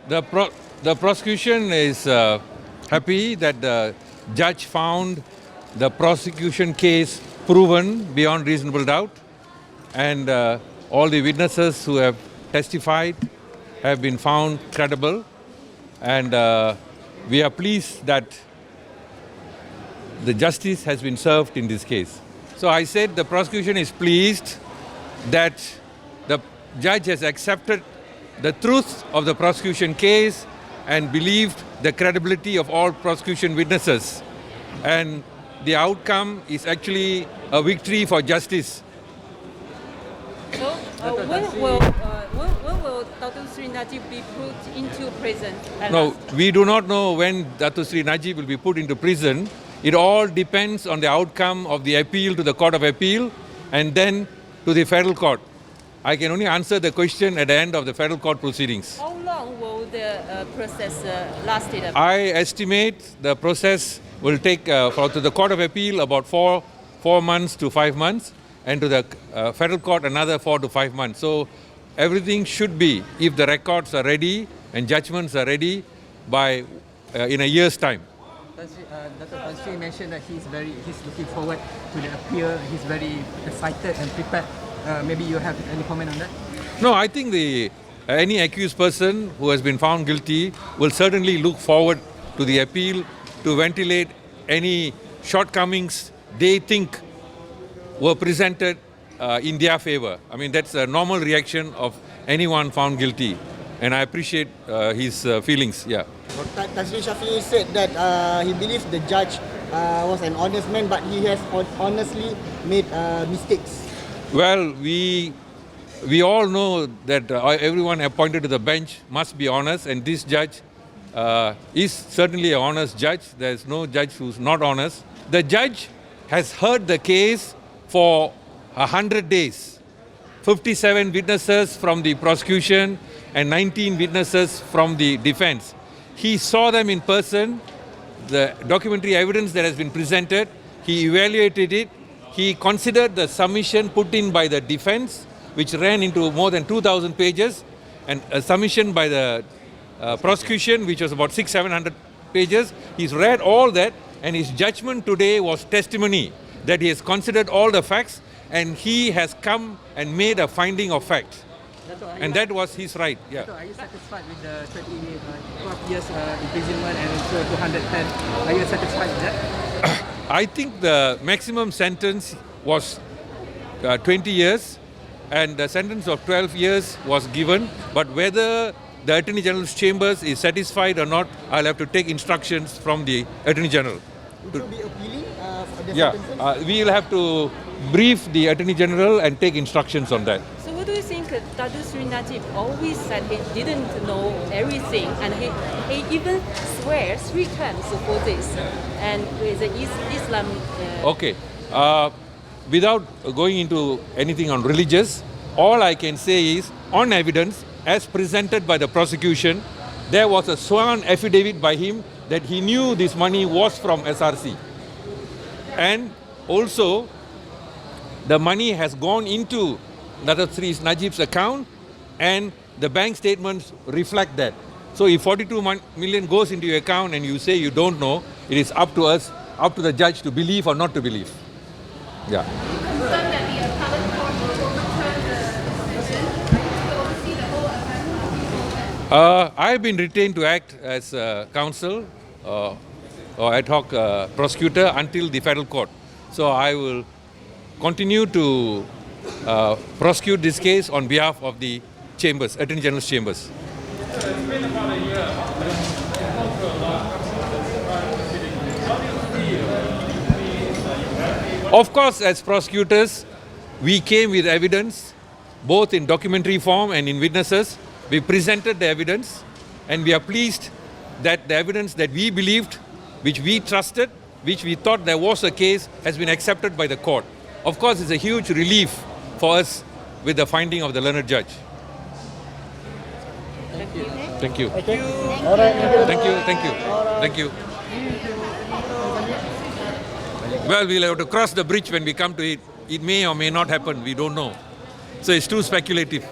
The prosecution is happy that the judge found the prosecution case proven beyond reasonable doubt, and all the witnesses who have testified have been found credible, and we are pleased that the justice has been served in this case. So I said the prosecution is pleased that the judge has accepted the truth of the prosecution case and believed the credibility of all prosecution witnesses. And the outcome is actually a victory for justice. So, when will Dato Sri Najib be put into prison? No, we do not know when Dato Sri Najib will be put into prison. It all depends on the outcome of the appeal to the Court of Appeal and then to the Federal Court. I can only answer the question at the end of the Federal Court proceedings. How long will the process last? I estimate the process will take to the Court of Appeal about 4 months to 5 months, and to the Federal Court another 4 to 5 months. So everything should be, if the records are ready and judgments are ready, by in a year's time. Dr. Tan Sri mentioned that he's looking forward to the appeal. He's very excited and prepared. Maybe you have any comment on that? No, I think any accused person who has been found guilty will certainly look forward to the appeal to ventilate any shortcomings they think were presented in their favor. I mean, that's a normal reaction of anyone found guilty, and I appreciate his feelings. Yeah. Tan Sri Shafee said that he believes the judge was an honest man, but he has honestly made mistakes. Well, we all know that everyone appointed to the bench must be honest, and this judge is certainly an honest judge. There's no judge who's not honest. The judge has heard the case for 100 days. 57 witnesses from the prosecution and 19 witnesses from the defense. He saw them in person, the documentary evidence that has been presented. He evaluated it. He considered the submission put in by the defense, which ran into more than 2,000 pages, and a submission by the prosecution, which was about 600-700 pages. He's read all that, and his judgment today was testimony that he has considered all the facts, and he has come and made a finding of fact. And that was his right. Yeah. Are you satisfied with the 12 years imprisonment and also 210? Are you satisfied with that? I think the maximum sentence was 20 years, and the sentence of 12 years was given. But whether the Attorney General's chambers is satisfied or not, I'll have to take instructions from the Attorney General. Would you be appealing the sentences? We will have to brief the Attorney General and take instructions on that. So what do you think? Dato Sri Najib always said he didn't know everything, and he even swears 3 times for this. And with the Islam... Okay. Without going into anything on religious, all I can say is, on evidence, as presented by the prosecution, there was a sworn affidavit by him that he knew this money was from SRC. And also, the money has gone into Dato Sri Najib's account, and the bank statements reflect that. So if 42 million goes into your account and you say you don't know, it is up to us, up to the judge to believe or not to believe. Yeah. I have been retained to act as counsel or ad hoc prosecutor until the federal court. So I will continue to prosecute this case on behalf of the chambers, Attorney General's chambers. Of course, as prosecutors, we came with evidence, both in documentary form and in witnesses. We presented the evidence, and we are pleased that the evidence that we believed, which we trusted, which we thought there was a case, has been accepted by the court. Of course, it's a huge relief for us with the finding of the learned judge. Thank you. Thank you. Okay. All right. Thank you. Thank you. Thank you. Well, we'll have to cross the bridge when we come to it. It may or may not happen. We don't know. So it's too speculative.